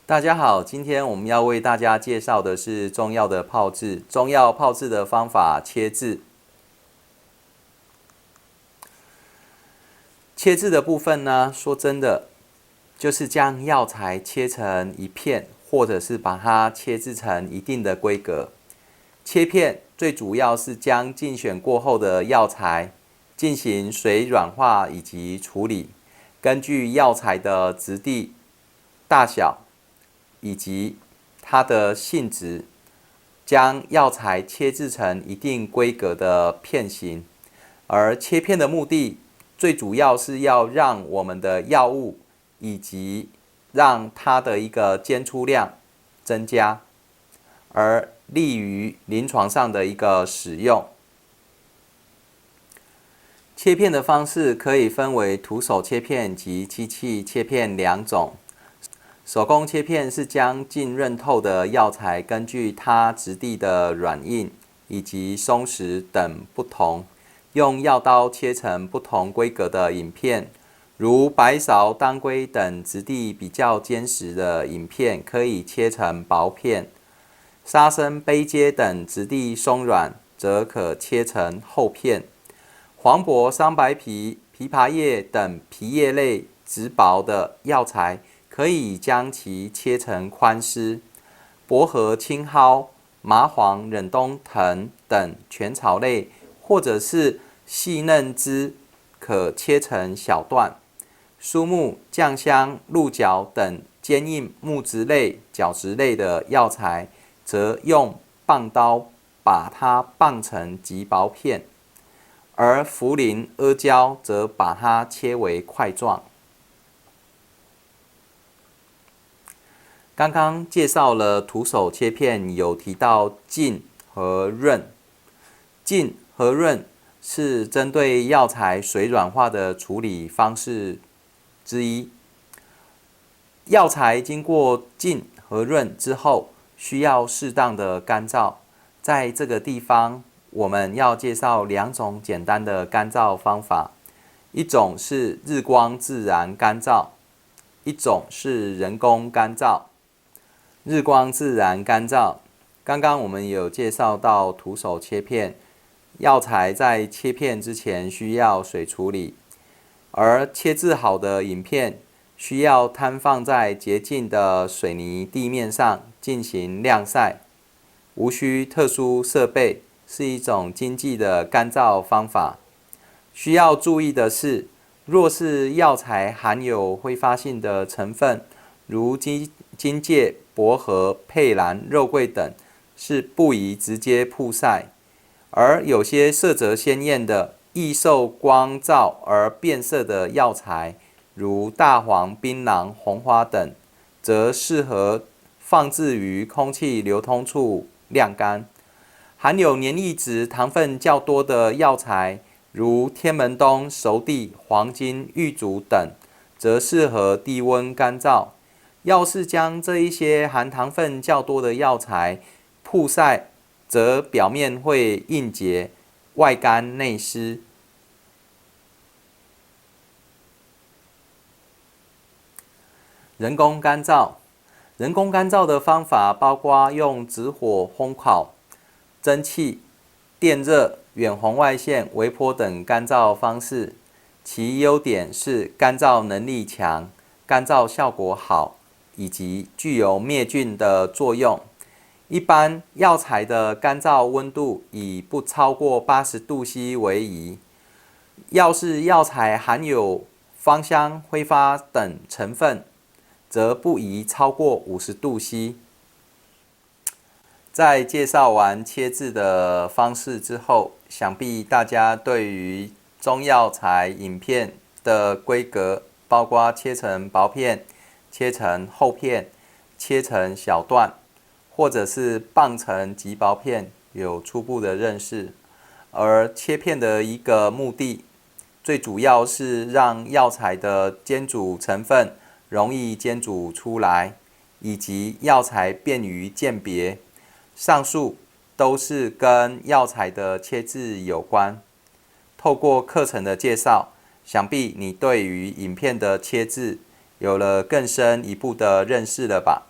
大家好，今天我们要为大家介绍的是中药的泡制。中药泡制的方法，切制。切制的部分呢，说真的，就是将药材切成一片，或者是把它切制成一定的规格。切片最主要是将竞选过后的药材进行水软化以及处理，根据药材的质地、大小以及它的性质，将药材切制成一定规格的片型。而切片的目的，最主要是要让我们的药物以及让它的一个检出量增加，而利于临床上的一个使用。切片的方式可以分为徒手切片及机器切片两种。手工切片是将浸润透的药材根据它质地的软硬以及松弛等不同，用药刀切成不同规格的饮片，如白芍、当归等质地比较坚实的饮片可以切成薄片，沙参、贝秸等质地松软则可切成厚片。黄柏、桑白皮、枇杷叶等皮叶类质薄的药材，可以将其切成宽丝。薄荷、青蒿、麻黄、忍冬藤等全草类，或者是细嫩枝，可切成小段。苏木、酱香、鹿角等坚硬木质类、角质类的药材，则用棒刀把它棒成极薄片。而茯苓、阿胶则把它切为块状。刚刚介绍了徒手切片，有提到浸和润。浸和润是针对药材水软化的处理方式之一。药材经过浸和润之后，需要适当的干燥。在这个地方，我们要介绍两种简单的干燥方法，一种是日光自然干燥，一种是人工干燥。日光自然干燥，刚刚我们有介绍到徒手切片，药材在切片之前需要水处理，而切制好的饮片需要摊放在洁净的水泥地面上进行晾晒，无需特殊设备，是一种经济的干燥方法。需要注意的是，若是药材含有挥发性的成分，如荆芥、薄荷、佩兰、肉桂等，是不宜直接曝晒。而有些色泽鲜艳的、易受光照而变色的药材，如大黄、槟榔、红花等，则适合放置于空气流通处晾干。含有黏液质、糖分较多的药材，如天门冬、熟地、黄金、玉竹等，则适合低温干燥。要是将这一些含糖分较多的药材曝晒，则表面会硬结，外干内湿。人工干燥，人工干燥的方法包括用直火烘烤、蒸汽、电热、远红外线、微波等干燥方式。其优点是干燥能力强、干燥效果好，以及具有灭菌的作用。一般药材的干燥温度以不超过80°C 为宜。要是药材含有芳香、挥发等成分，则不宜超过50°C。在介绍完切制的方式之后，想必大家对于中药材饮片的规格，包括切成薄片、切成厚片、切成小段，或者是棒成极薄片，有初步的认识。而切片的一个目的，最主要是让药材的煎煮成分容易煎煮出来，以及药材便于鉴别。上述都是跟药材的切制有关。透过课程的介绍，想必你对于影片的切制有了更深一步的认识了吧？